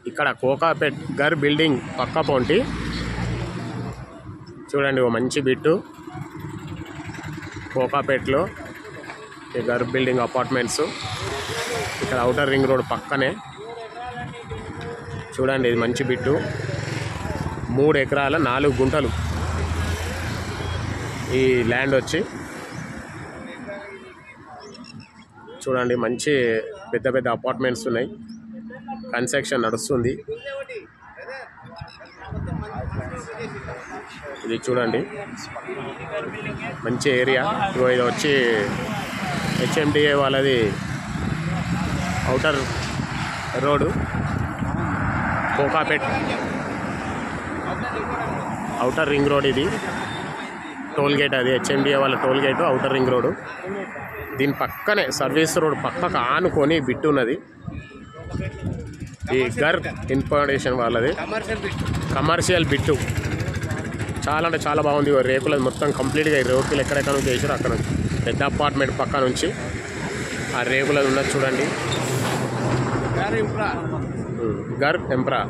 ఇక్కడ కోకాపేట్ గర్ బిల్డింగ్ పక్క పొంటి చూడండి, ఓ మంచి బిట్టు కోకాపేట్లో ఈ గర్ బిల్డింగ్ అపార్ట్మెంట్స్. ఇక్కడ ఔటర్ రింగ్ రోడ్ పక్కనే చూడండి, ఇది మంచి బిట్టు. 3 ఎకరాల 4 గుంటలు ఈ ల్యాండ్ వచ్చి. చూడండి, మంచి పెద్ద పెద్ద అపార్ట్మెంట్స్ ఉన్నాయి. కన్స్ట్రక్షన్ నడుస్తుంది. ఇది చూడండి, మంచి ఏరియా. ఇది వచ్చి హెచ్ఎండిఏ వాళ్ళది outer road, Kokapet outer ring road. ఇది టోల్ గేట్, అది హెచ్ఎండిఏ వాళ్ళ toll gate outer ring road. దీని పక్కనే సర్వీస్ రోడ్ పక్కకు ఆనుకొని బిట్టు ఉన్నది. ఈ గర్ ఇన్ఫర్మేషన్ వాళ్ళది కమర్షియల్ బిట్టు. చాలా అంటే చాలా బాగుంది. రేకులు మొత్తం కంప్లీట్గా ఈ రేకులు ఎక్కడెక్కడ నుంచి చేసారు అక్కడ నుంచి పెద్ద అపార్ట్మెంట్ పక్క నుంచి ఆ రేకులది ఉన్నది చూడండి. గర్ ఎంప్రా